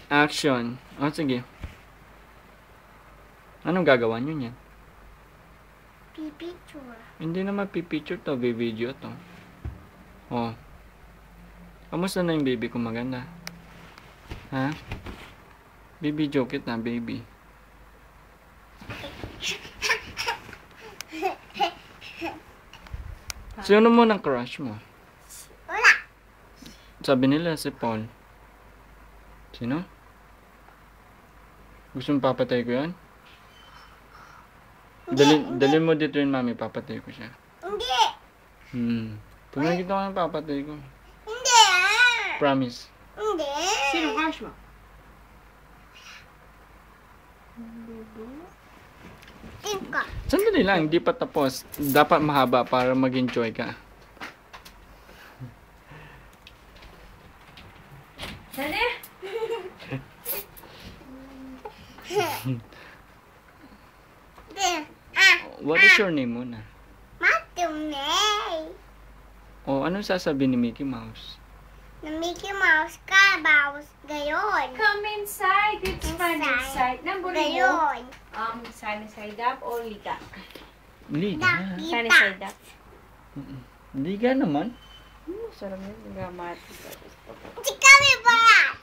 Action. O, sige. Anong gagawa nyo niyan? Pipicture. Hindi naman pipicture to, video to. O. Kamusta na yung baby ko maganda? Ha? Bibidyo kita, baby. Sino mo ng crush mo? Wala. Sabi nila si Paul. Sino? Gusto mo papatay ko yan? Dali mo dito yun, mami. Papatay ko siya. Hindi. Pag nakita ko na papatay ko. Hindi. Promise. Hindi. Sino crush mo? Tingka. Sandali lang, hindi pa tapos. Dapat mahaba para mag-enjoy ka. Dali. What is your name muna? Matunay. O, anong sasabihin ni Mickey Mouse? Na Mickey Mouse ka, bawas gayon. Come inside. It's fun inside. Namburi mo. Gayon. Sunny side up o liga? Liga. Sunny Nakita. side up. Liga naman. Sarap yun. Dramatic. Si kami barat.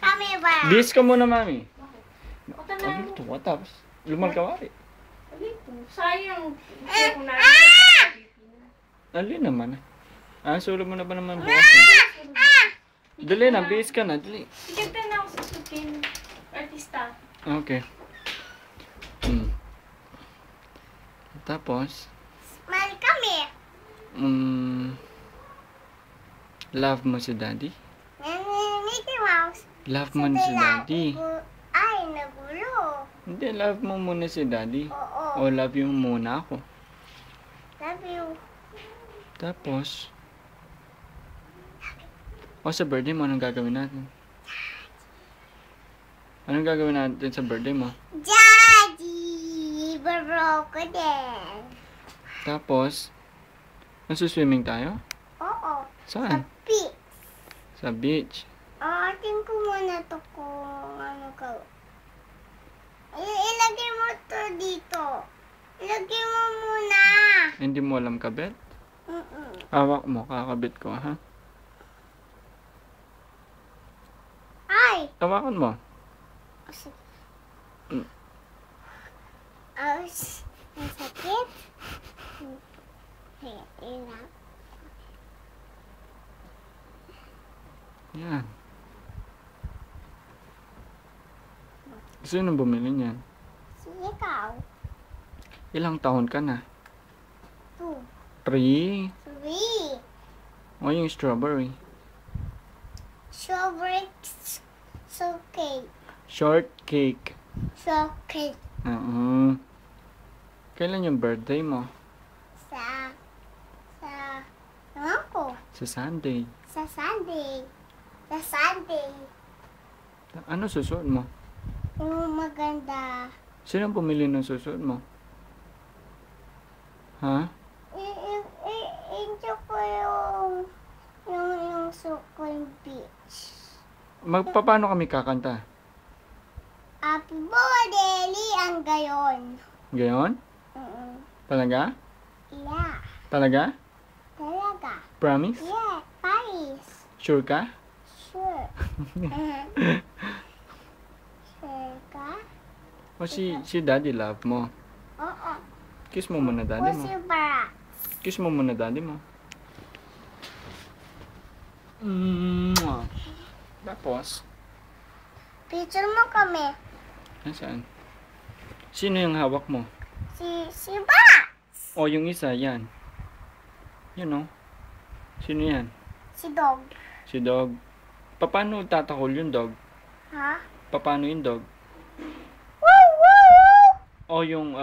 Kami barat. Bis ka muna, mami. Baka na. Ano ito? Tapos, lumal ka wari. Sayang. Alin naman. Sulo mo na ba naman bukas? Dali na, bis ka na. Dali. Siganda na ako sa sukin. Artista. Okay. Tapos, Smile kami. love mo si daddy? Mickey Mouse. Love mo si daddy? Ay, nagulo. Hindi, love mo muna si daddy. Oo. O love you muna ako. Love you. Tapos, sa birthday mo, anong gagawin natin? Anong gagawin natin sa birthday mo? Daddy! Baro ko din. Tapos, swimming tayo? Oo. Saan? Beach. Sa beach. Atin ko muna to kung ano ka. Ilagay mo to dito. Ilagay mo muna. Hindi mo alam kabit? Mm-mm. Hawak mo, kakabit ko, ha? Ay! Tawakan mo. Ang sakit. Hirap. Yan. Sino bumili niyan? Si ikaw. Ilang taon ka na? 2, 3. 3. O yung strawberry. Strawberry cake. Shortcake. Cake. Kailan yung birthday mo? Ano ko? Sa Sunday. Sa Sunday. Ano susuot mo? Yung maganda. Sino ang pumili ng susuot mo? Ha? Enjoy ko yung Sukol Beach. Paano kami kakanta? Happy birthday, ang gayon. Gayon? Talaga? Yeah. Talaga? Talaga. Promise? Yeah, Paris. Sure ka? Sure. Sure ka? O si daddy love mo? Oo. Kiss mo muna daddy mo. Pussy barat. Kiss mo muna daddy mo. Mwah. Tapos, Picture mo kami. nasaan? Sino yung hawak mo? Si Barat. O yung isa, yan. Yun o. Sino yan? Si Dog. Si dog. Paano tatakol yung dog? Ha? Paano yung dog? Woo, woo, woo. O yung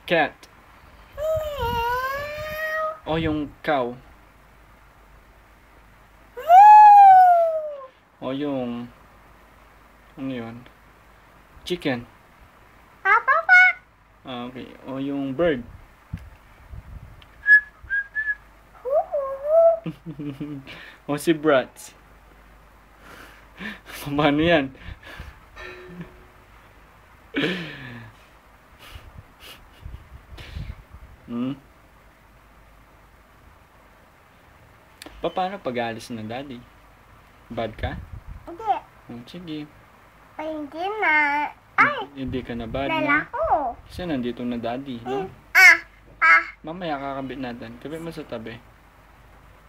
cat. Meow. O yung cow. Woo. O yung ano yun? Chicken. Papa. Okay. O yung bird. Woo, woo, woo. O si Bratz. Paano yan? Hmm? Paano pag alis na daddy? Bad ka? Hindi. Oh, sige. Ay, hindi na. Ay, Hindi ka na bad dala na. ko. Kasi nandito na daddy, no? Ah, ah. Mamaya kakabit natin. Kabit mo sa tabi.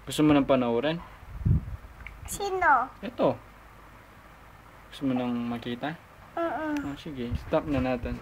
Gusto mo nang panoorin? Sino? Ito. Gusto mo nang makita? Mm-mm. Oh, sige. Stop na natin.